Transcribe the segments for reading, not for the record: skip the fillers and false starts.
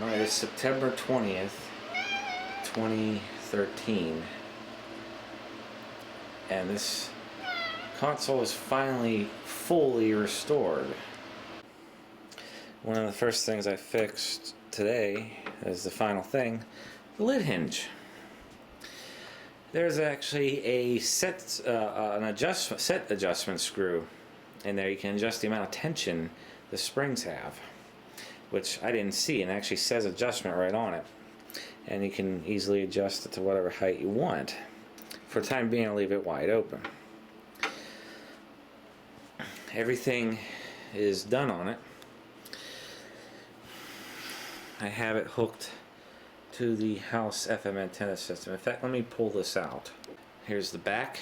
Alright, it's September 20th, 2013, and this console is finally fully restored. One of the first things I fixed today is the final thing, the lid hinge. There's actually a set adjustment screw in there. You can adjust the amount of tension the springs have, which I didn't see, and it actually says adjustment right on it. And you can easily adjust it to whatever height you want. For the time being, I'll leave it wide open. Everything is done on it. I have it hooked to the house FM antenna system. In fact, let me pull this out. Here's the back.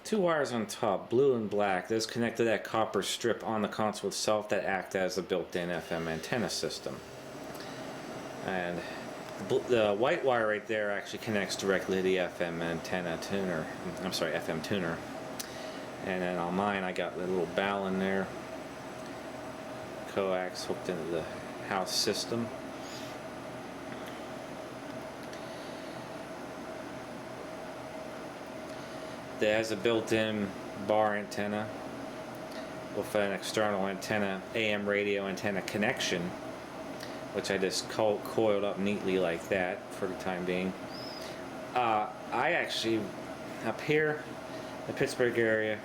Two wires on top, blue and black. Those connect to that copper strip on the console itself that act as a built-in FM antenna system. And the white wire right there actually connects directly to the FM antenna tuner. I'm sorry, FM tuner. And then on mine, I got the little ball in there, coax hooked into the house system. It has a built-in bar antenna with an external antenna, AM radio antenna connection, which I just coiled up neatly like that for the time being. I actually, up here in the Pittsburgh area,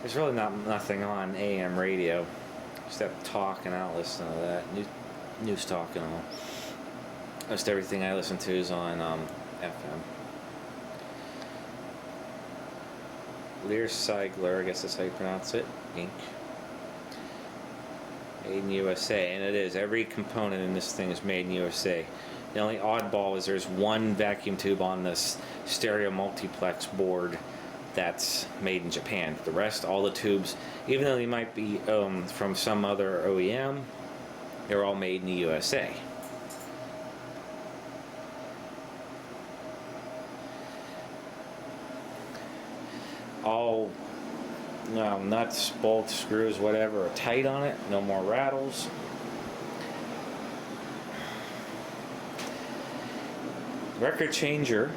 there's really nothing on AM radio. Just have talk, and I don't listen to that. News talk and all. Most everything I listen to is on FM. Lear-Seigler, I guess that's how you pronounce it, Inc. Made in USA, and it is. Every component in this thing is made in USA. The only oddball is there's one vacuum tube on this stereo multiplex board that's made in Japan. The rest, all the tubes, even though they might be from some other OEM, they're all made in the USA. All nuts, bolts, screws, whatever are tight on it. No more rattles. Record changer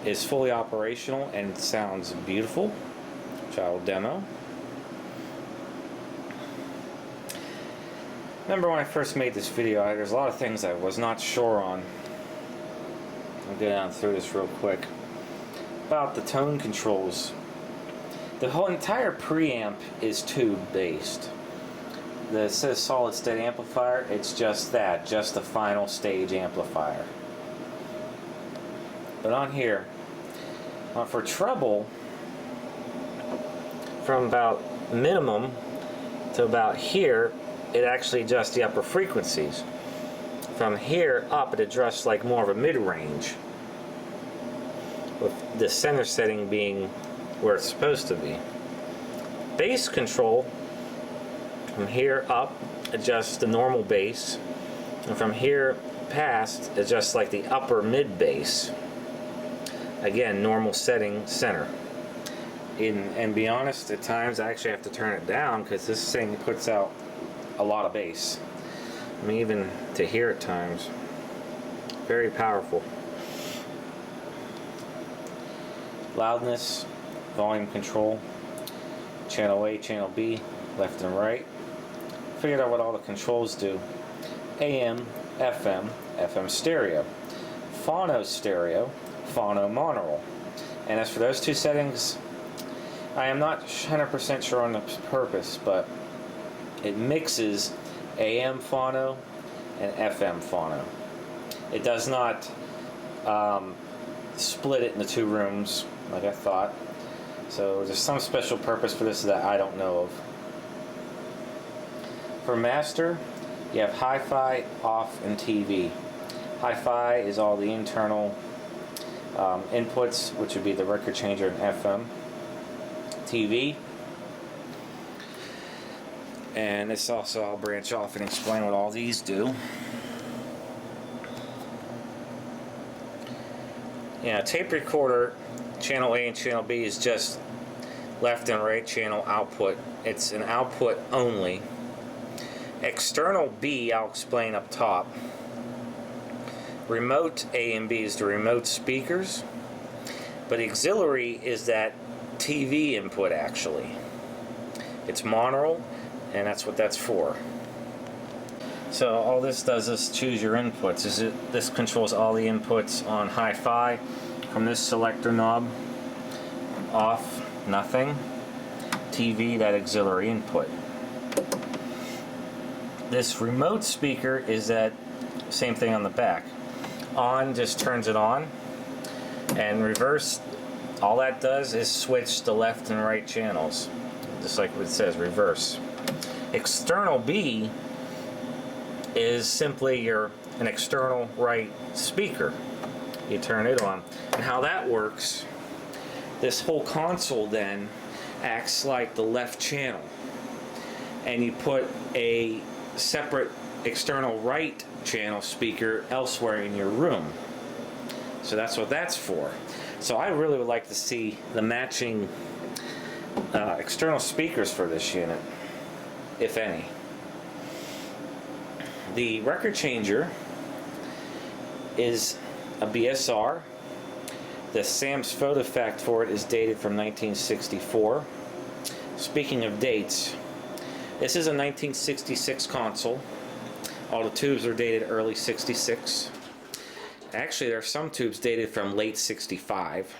is fully operational and sounds beautiful, which I will demo. Remember when I first made this video, there's a lot of things I was not sure on. I'll go down through this real quick. About the tone controls. The whole entire preamp is tube based. It says solid state amplifier. It's just that, just the final stage amplifier. But on here, for treble, from about minimum to about here, it actually adjusts the upper frequencies. From here up, it adjusts like more of a mid-range, with the center setting being where it's supposed to be. Bass control, from here up, adjusts the normal bass, and from here past, adjusts like the upper mid bass. Again, normal setting, center. And be honest, at times I actually have to turn it down because this thing puts out a lot of bass. I mean, even to hear at times. Very powerful. Loudness, volume control, channel A, channel B, left and right. Figured out what all the controls do. AM, FM, FM stereo, phono stereo, phono monaural. And as for those two settings, I am not 100% sure on the purpose, but it mixes AM phono and FM phono. It does not split it into two rooms like I thought. So there's some special purpose for this that I don't know of. For master, you have HiFi, off, and TV. HiFi is all the internal inputs, which would be the record changer and FM. TV. And this also, I'll branch off and explain what all these do. Yeah, tape recorder, channel A and channel B is just left and right channel output. It's an output only. External B, I'll explain up top. Remote A and B is the remote speakers, but auxiliary is that TV input actually. It's monaural, and that's what that's for. So all this does is choose your inputs. This controls all the inputs on HiFi from this selector knob. Off, nothing. TV, that auxiliary input. This remote speaker is that same thing on the back. On just turns it on, and reverse, all that does is switch the left and right channels, just like what it says, reverse. External B is simply an external right speaker. You turn it on, and how that works, this whole console then acts like the left channel, and you put a separate external right channel speaker elsewhere in your room. So that's what that's for. So I really would like to see the matching external speakers for this unit, if any. The record changer is a BSR. The Sam's photo fact for it is dated from 1964. Speaking of dates, this is a 1966 console. All the tubes are dated early 66. Actually, there are some tubes dated from late 65.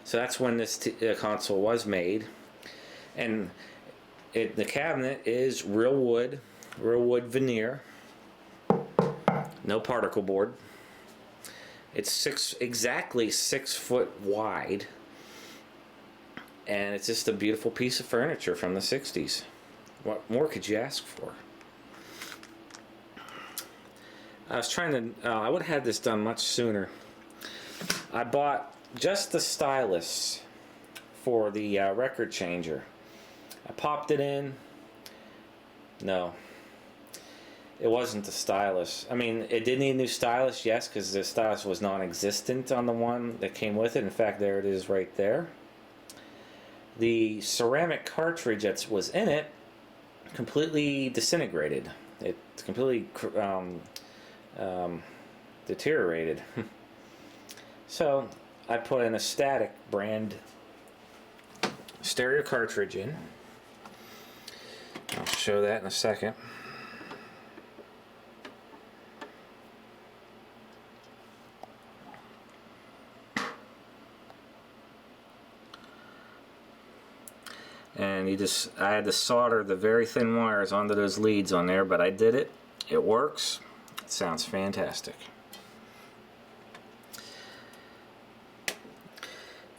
So that's when this console was made. And the cabinet is real wood veneer. No particle board. It's exactly 6 foot wide. And it's just a beautiful piece of furniture from the 60s. What more could you ask for? I was trying to, I would have had this done much sooner. I bought just the Stylus for the record changer. I popped it in. No, it wasn't the Stylus. I mean, it did need a new Stylus, yes, because the Stylus was non-existent on the one that came with it. In fact, there it is right there. The ceramic cartridge that was in it completely disintegrated. It completely deteriorated. So I put in a static brand stereo cartridge in. I'll show that in a second. And I had to solder the very thin wires onto those leads on there, but I did it. It works. It sounds fantastic.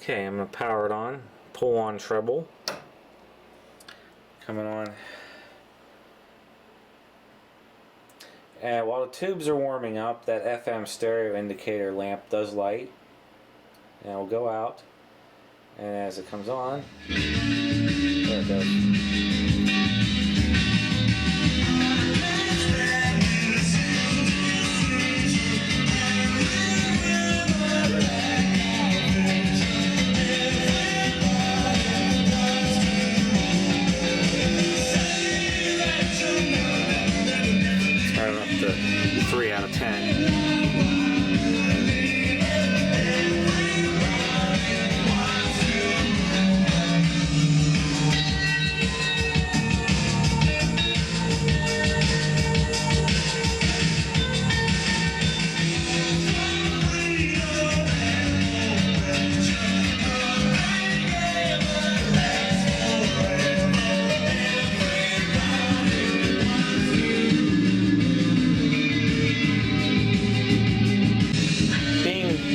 Okay, I'm going to power it on. Pull on treble. Coming on. And while the tubes are warming up, that FM stereo indicator lamp does light. And it'll go out. And as it comes on, there it goes. Turn up to 3 out of 10.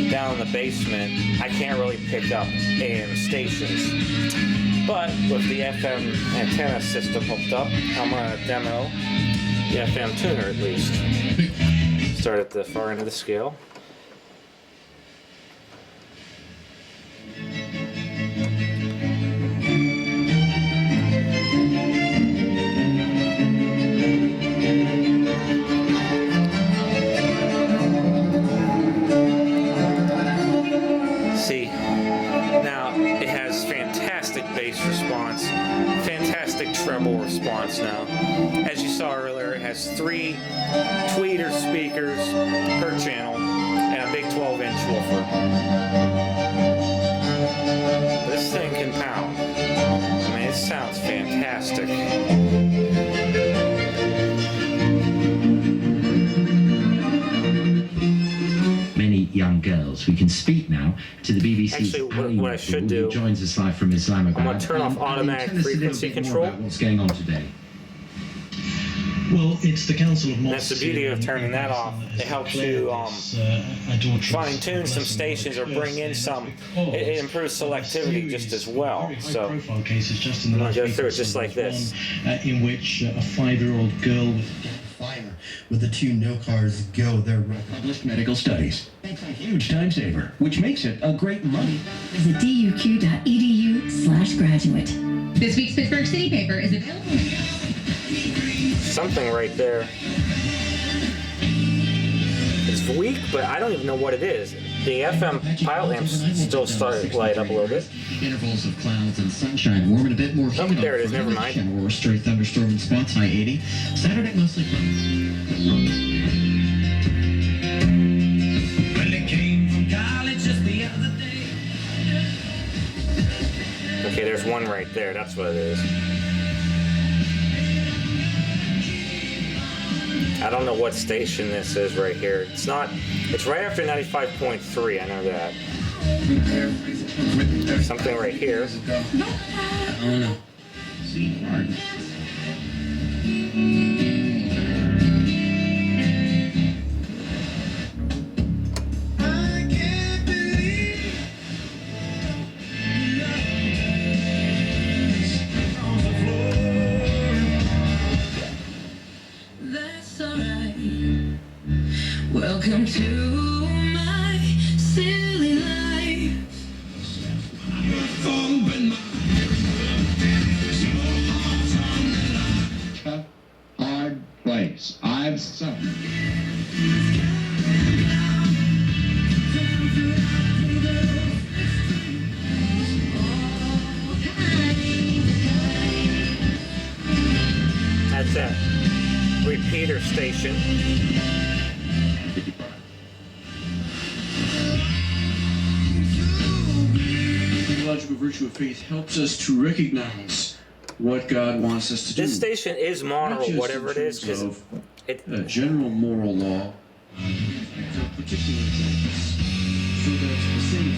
Down in the basement, I can't really pick up AM stations, but with the FM antenna system hooked up, I'm going to demo the FM tuner at least. Start at the far end of the scale. Now it has fantastic bass response, fantastic treble response. wants now. As you saw earlier, it has 3 tweeter speakers per channel and a big 12-inch woofer. This thing can pound. I mean, it sounds fantastic. Young girls. We can speak now to the BBC's Actually, what I should do, who joins us live from Islamabad. I'm going to turn off automatic frequency control. What's going on today? Well, it's the Council of Mosques. That's the beauty of turning that off. It helps you fine-tune some stations or bring in some. It improves selectivity just as well. So I'm going to go through it just like this. In which a 5-year-old girl with the 2 no cars go their Published medical studies. It's a huge time saver, which makes it a great money. Visit duq.edu/graduate. This week's Pittsburgh City paper is available. Something right there. It's weak, but I don't even know what it is. The FM pilot lamps still start to light up a little bit. Intervals of clouds and sunshine, warm and a bit more humid. Oh, there it is, never mind. Or stray thunderstorm in spots, high 80. Saturday mostly clouds. Well, it came from college just the other day. Okay, there's one right there. That's what it is. I don't know what station this is right here. It's not. It's right after 95.3. I know that. Something right here. Oh no. Sweetheart. Welcome to my silly life. Hard place. I've suffered. That's that repeater station. The logical virtue of faith helps us to recognize what God wants us to do. This station is mono, Not just whatever it in is, terms because of it. a general moral law, particular things, so that the same.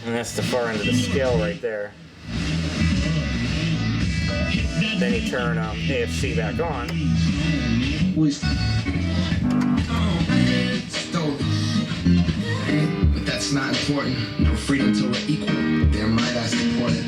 And that's the far end of the scale right there. Then you turn AFC back on. But that's not important. No freedom till we're equal. Damn right I support it.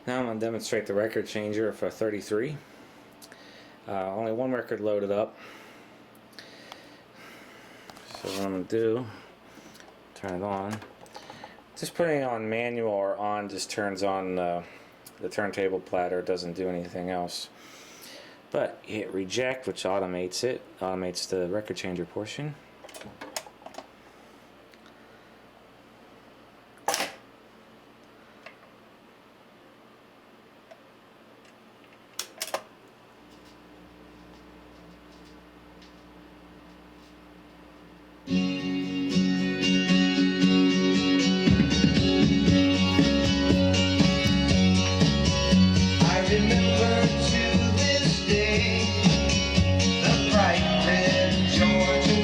Now I'm going to demonstrate the record changer for 33. Only one record loaded up. So what I'm going to do, turn it on. Just putting it on manual or on just turns on the turntable platter. It doesn't do anything else. But you hit reject, which automates it. Automates the record changer portion.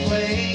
Play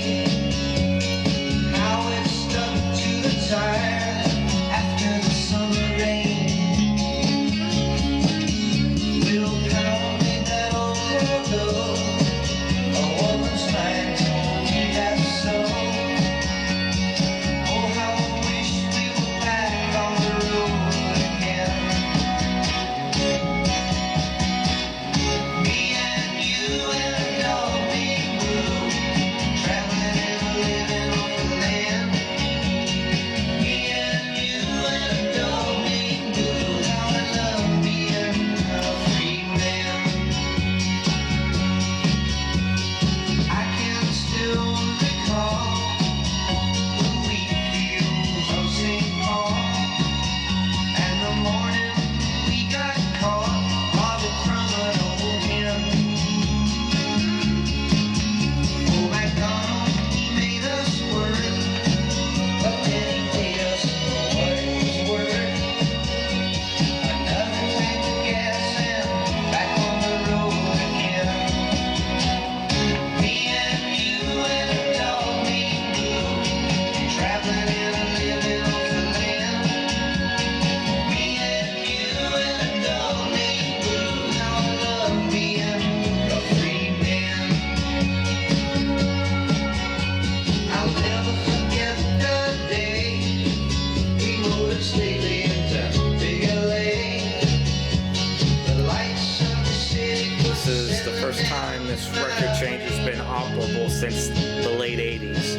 first time this record changer's been operable since the late 80s.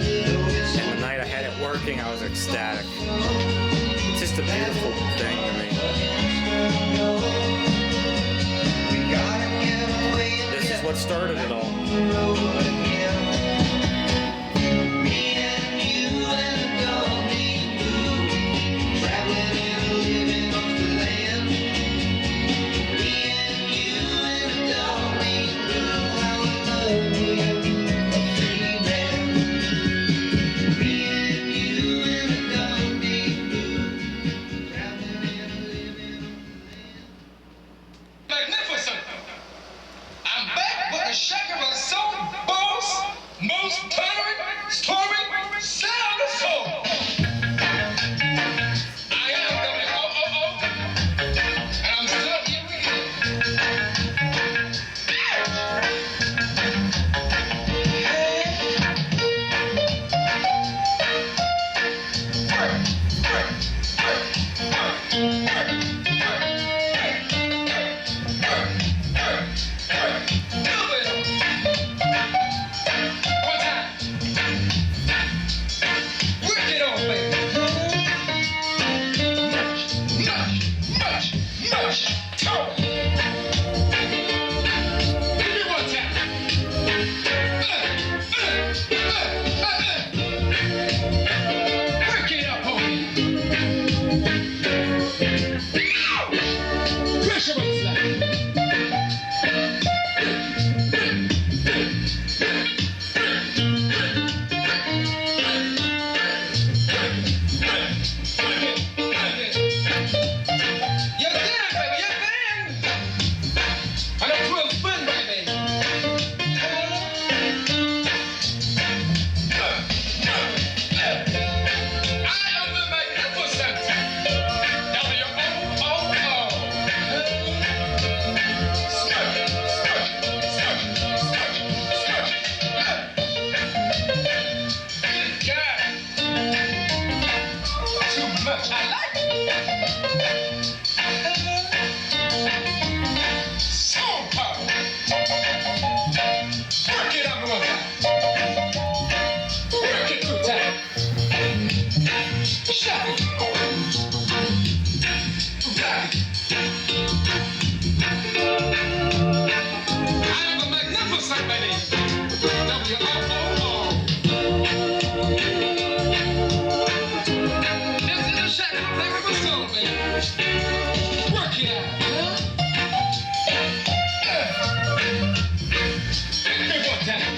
And the night I had it working, I was ecstatic. It's just a beautiful thing to me. This is what started it all. Magnificent! I'm back with the shaker of soul, boss, most thundering, storming sound of soul. I am W-O-O-O, and I'm still here with you. One time. Work it on, baby. Much. Talk. Give me one time. Work it up, homie. Pressure on slide. You're there, baby, you're there. I know 12 spin, baby. I am the magnificent W-O-O-O. God. Too much. I like it. Soul power. Work it up one time. Work it two times. Shut it. Rock it. I am a magnificent baby. W-O-O-O. This is a shack of a soul, baby. Work it out. Give me one time.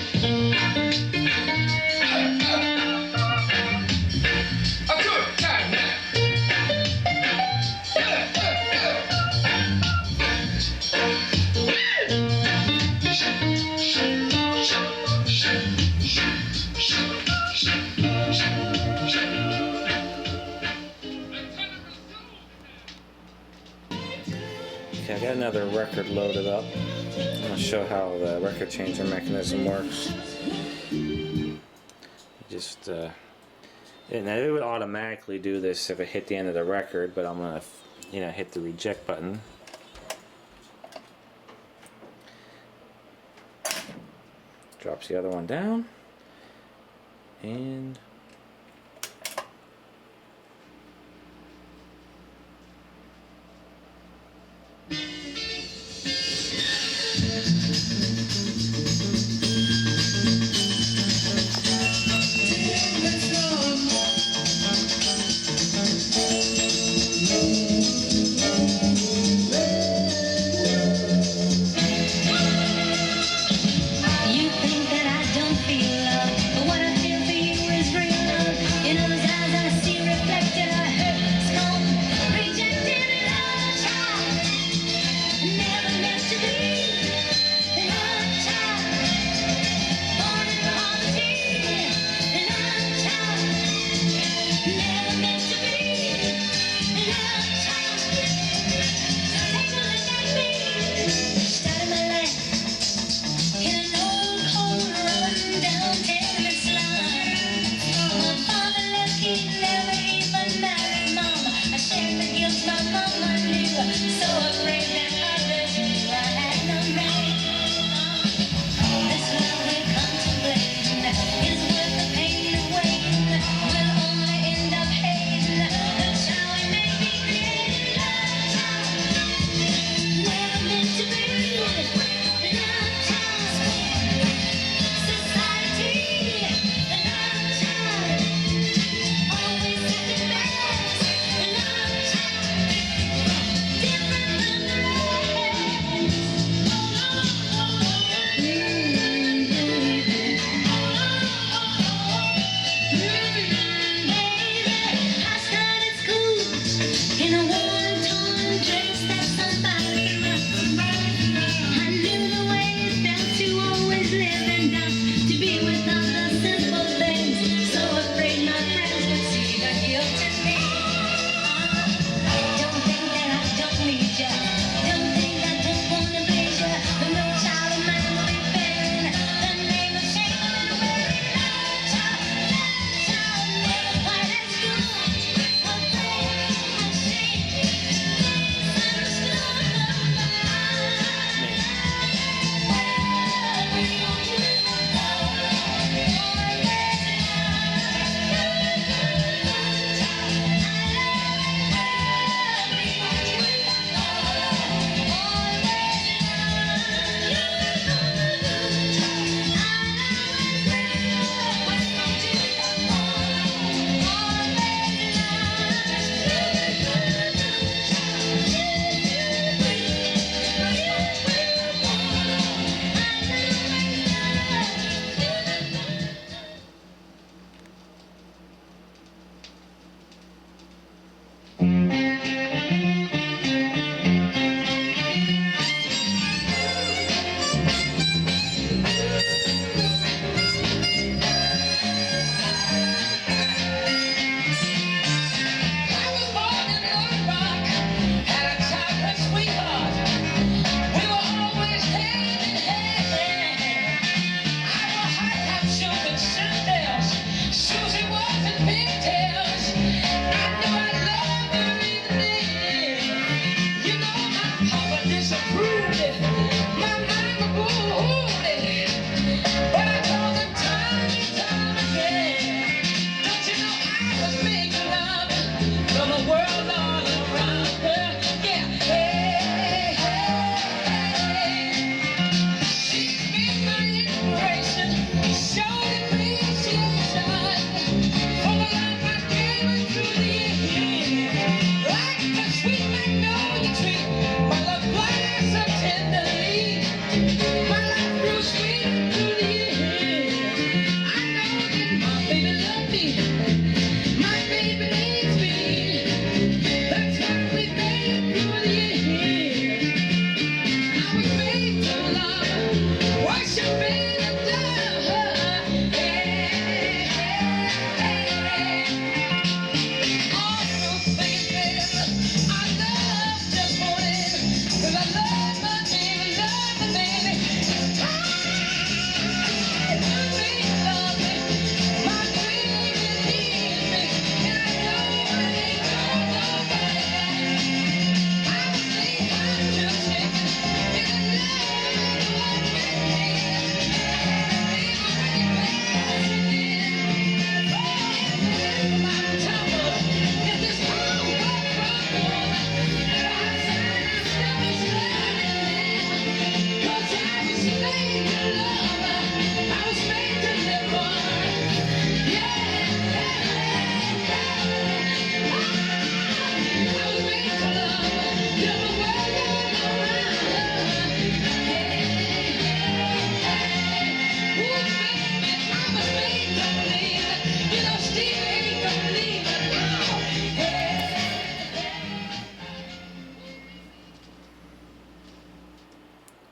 A good time now. Okay, I got another record loaded up. I'm going to show how the record changer mechanism works. Just, and it would automatically do this if it hit the end of the record, but I'm going to, hit the reject button. Drops the other one down. And You think that I don't feel love, but what I feel for you is real.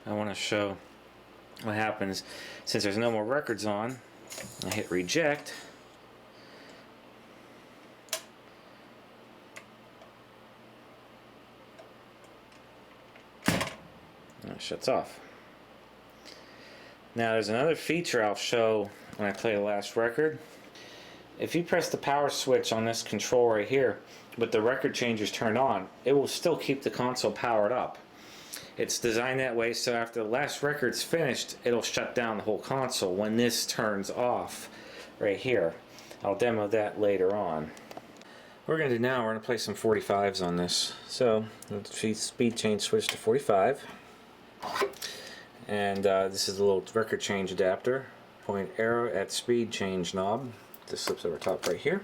I want to show what happens since there's no more records on. I hit reject. And it shuts off. Now there's another feature I'll show when I play the last record. If you press the power switch on this control right here, but the record changer's turned on, it will still keep the console powered up. It's designed that way so after the last record's finished, it'll shut down the whole console when this turns off right here. I'll demo that later on. What we're going to do now, we're going to play some 45s on this. So, speed change switch to 45. And this is a little record change adapter. Point arrow at speed change knob. This slips over top right here.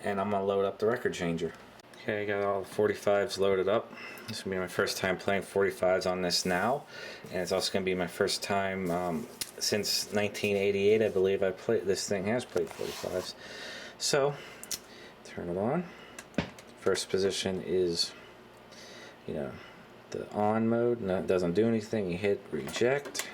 And I'm going to load up the record changer. Okay, I got all the 45s loaded up. This is going to be my first time playing 45s on this now. And it's also going to be my first time since 1988, I believe this thing has played 45s. So, turn it on. First position is, the on mode. No, it doesn't do anything. You hit reject.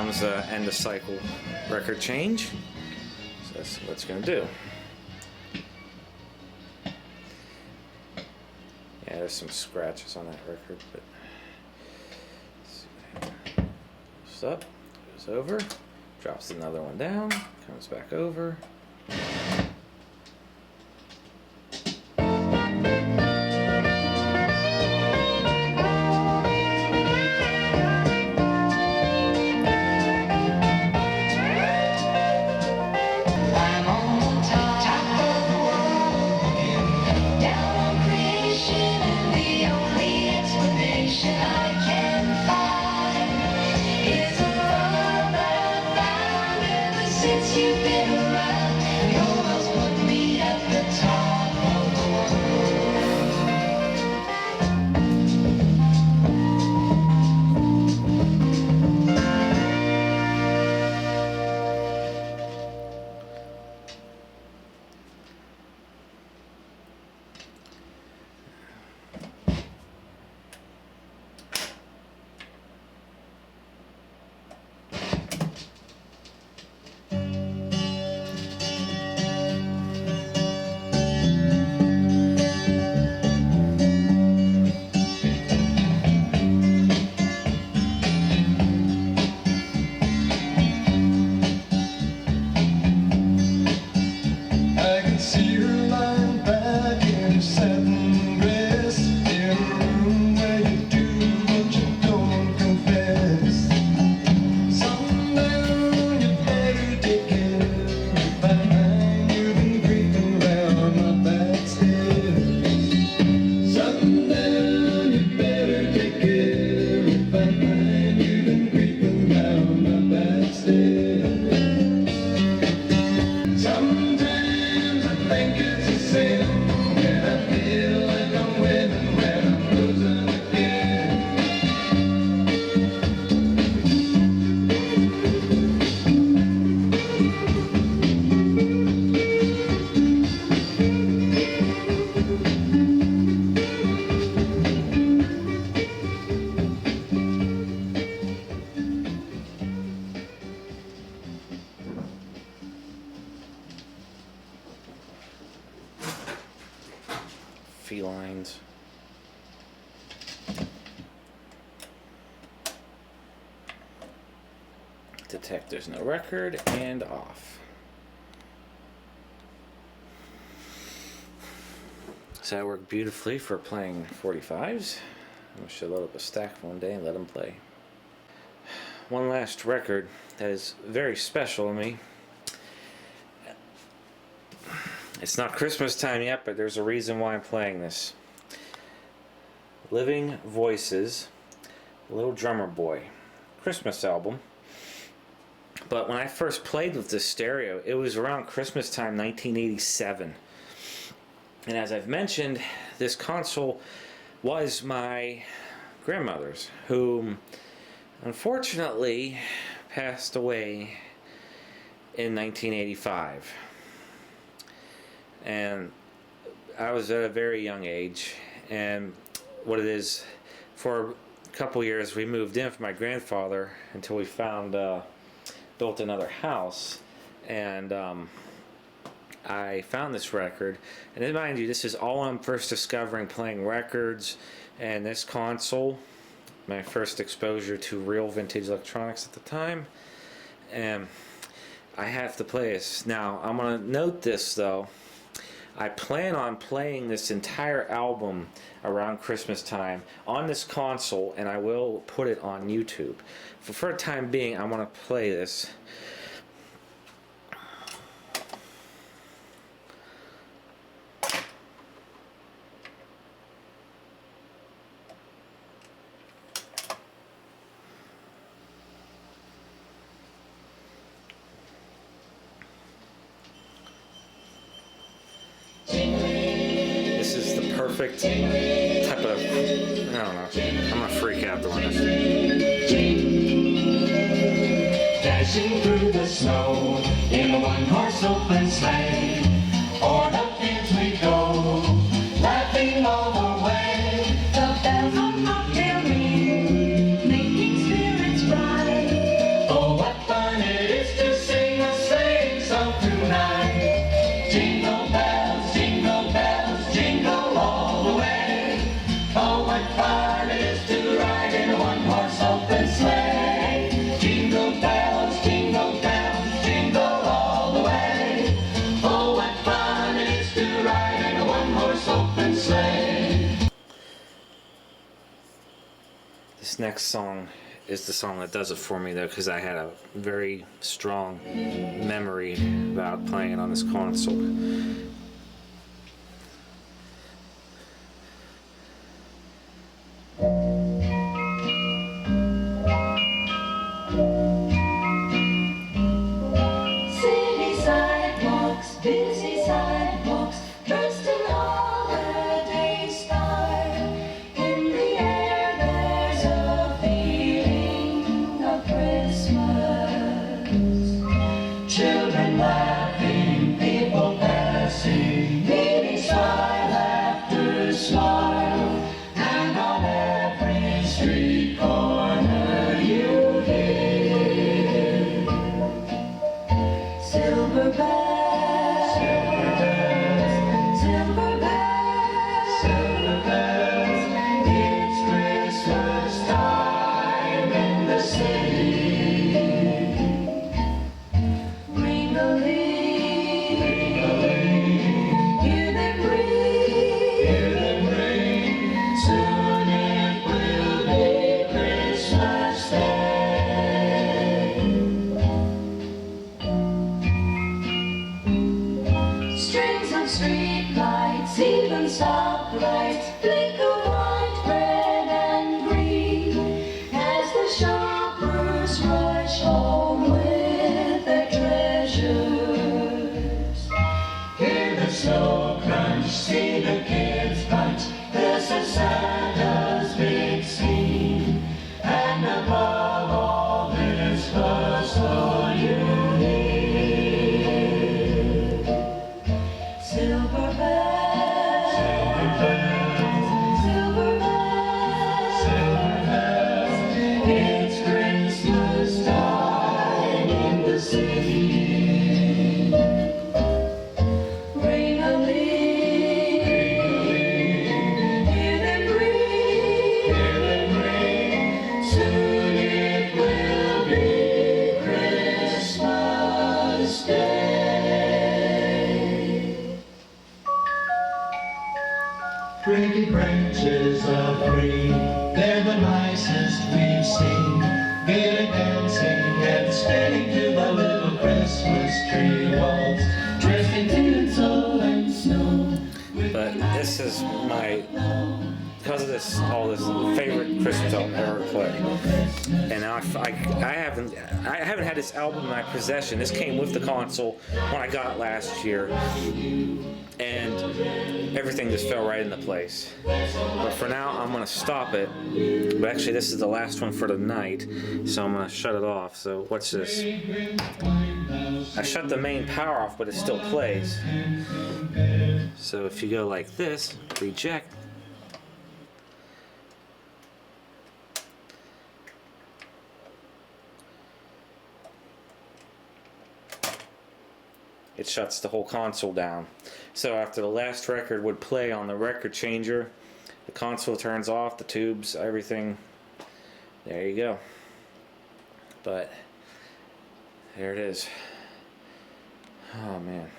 comes end of cycle record change. So that's what it's going to do. Yeah, there's some scratches on that record, but goes up, goes over, drops another one down, comes back over. Felines. Detect there's no record, and off. So that worked beautifully for playing 45s. I should load up a stack one day and let them play. One last record that is very special to me. It's not Christmas time yet, but there's a reason why I'm playing this. Living Voices, Little Drummer Boy, Christmas album. But when I first played with this stereo, it was around Christmas time, 1987. And as I've mentioned, this console was my grandmother's, who unfortunately passed away in 1985. And I was at a very young age, and what it is, for a couple years we moved in with my grandfather until we found built another house, and I found this record. And then, mind you, this is all I'm first discovering playing records, and this console, my first exposure to real vintage electronics at the time, and I have to play this. Now I'm gonna note this though, I plan on playing this entire album around Christmas time on this console, and I will put it on YouTube. For the time being, I want to play this. This is the perfect type of, I don't know, I'm gonna freak out doing this. Dashing through the snow in a one-horse open sleigh, o'er the fields we go, laughing all the way. The bells on bobtail ring, making spirits bright. Oh, This next song is the song that does it for me, though, because I had a very strong memory about playing it on this console. City sidewalks, busy sidewalks, dressed in holiday style. In the air there's a feeling of Christmas. Children laughing, people passing, meeting smile after smile. And on every street corner you hear silver bells, silver bells, silver bells. It's Christmas time in the city. Ring-a-ling, ring-a-ling, hear them ring, soon it will be Christmas Day. Strings of street lights, even stoplights, flicker white, red, and green as the shoppers rush home with their treasures. Hear the snow crunch, see the kids punch. This is Santa's big scene, and above all this bustle you hear silver bells, silver bells, silver bells. It's Christmas time in the city. Ring-a-ling, hear them ring, soon it will be Christmas Day. Pretty branches of green, they're the nicest we've seen. Gaily dancing and spinning to the little Christmas tree waltz, dressed in tinsel and snow. But this is my, because of this, all this favorite Christmas album I've ever played. And now I haven't had this album in my possession. This came with the console when I got it last year, and everything just fell right into place. But for now, I'm gonna stop it. But actually, this is the last one for the night, so I'm gonna shut it off. So watch this. I shut the main power off, but it still plays. So if you go like this, reject. It shuts the whole console down. So after the last record would play on the record changer, the console turns off, the tubes, everything. There you go. But there it is. Oh man.